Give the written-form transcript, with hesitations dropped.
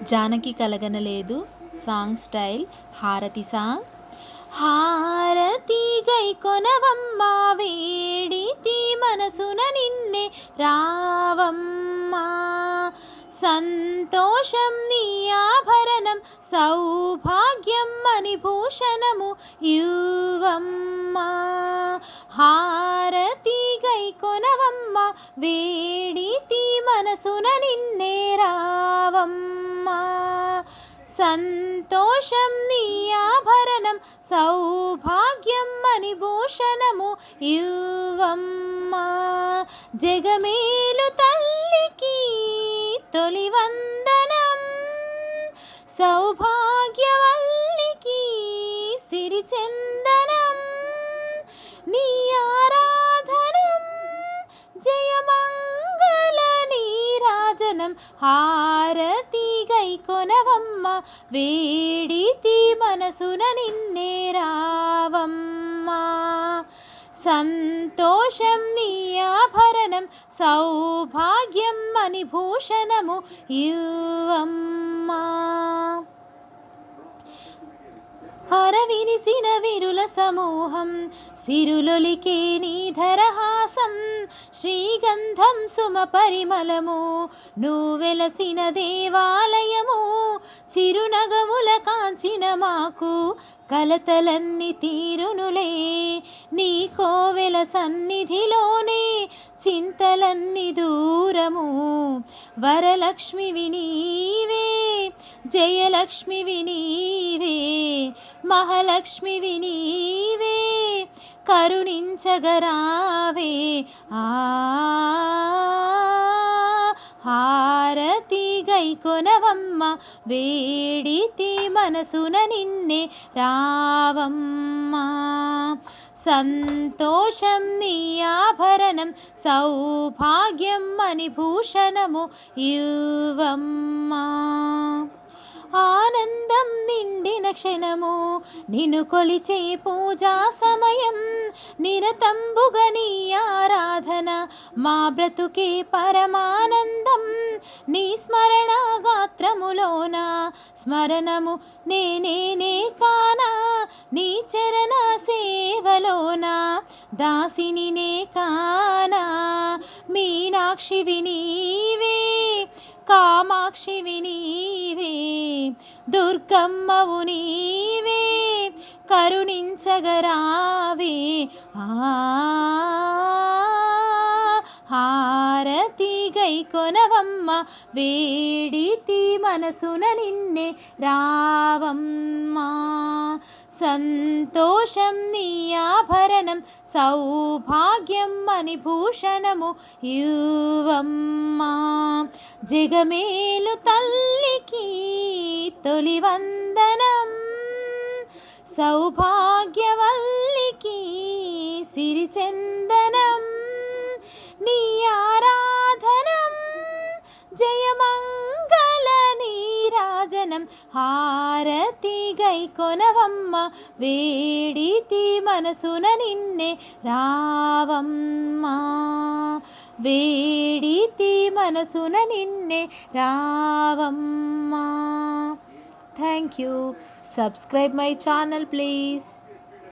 Janaki కలగనలేదు song style హారతి song. హారతి గై కొనవమ్మ వేడితి మనసున నిన్నే రావమ్మా, సంతోషం నీ ఆభరణం సౌభాగ్యం అని భూషణము ఇవ్వమ్మా. హారతి గై కొనవమ్మ వేడితి మనసున నిన్నే రావమ్మా, సంతోషం నీ ఆభరణం సౌభాగ్యం అని భూషణము ఇవ్వమ్మా. జగమేలు తల్లికి తొలి వందనం, సౌభాగ్యవల్లికి సిరిచందనం, నీ ఆరాధనం జయమంగళ నీరాజనం. హారతి గై కొనవమ్మ వేడితి మనసున నిన్నే రావమ్మా, సంతోషం నీ ఆభరణం సౌభాగ్యం అని భూషణము ఇవ్వమ్మా. హరవినిసిన విరుల సమూహం సిరులొలికే నీ ధరహాసం, శ్రీగంధం సుమ పరిమళము నువ్వెలసిన దేవాలయము, చిరునగముల కాంచిన మాకు కలతలన్నీ తీరునులే, నీ కోవెల సన్నిధిలోనే చింతలన్నీ దూరము. వరలక్ష్మివి నీవే జయలక్ష్మివి నీవే మహాలక్ష్మివి నీవే కరుణించగరావే. హారతి గై కొనవమ్మ వేడితి మనసున నిన్నే రావమ్మా, సంతోషం నీ ఆభరణం సౌభాగ్యం అని భూషణము ఇవ్వమ్మా. ఆనందం నిండిన క్షణము నిన్ను కొలిచే పూజా సమయం, నిరతంబుగా నీ ఆరాధన మా బ్రతుకే పరమానందం. నీ స్మరణ గాత్రములోన స్మరణము నేనే కానా, నీ చరణ సేవలోన దాసిని నే కానా. మీనాక్షివి నీవే కామాక్షివి నీవే దుర్గమ్మవు నీవే కరుణించగరావే. హారతి గై కొనవమ్మ వేడితి మనసున నిన్నే రావమ్మా, సంతోషం నీ ఆభరణం సౌభాగ్యం అని భూషణము ఇవ్వమ్మా. జగమేలు తల్లికి తొలి వందనం, సౌభాగ్యవల్లికి సిరిచందనం, నీ ఆరాధనం జయమంగళ నీరాజనం. హారతి గై కొనవమ్మ వేడితి మనసున నిన్నే రావమ్మా, వేడితి మనసున నిన్నే రావమ్మా. Thank you. Subscribe my channel please.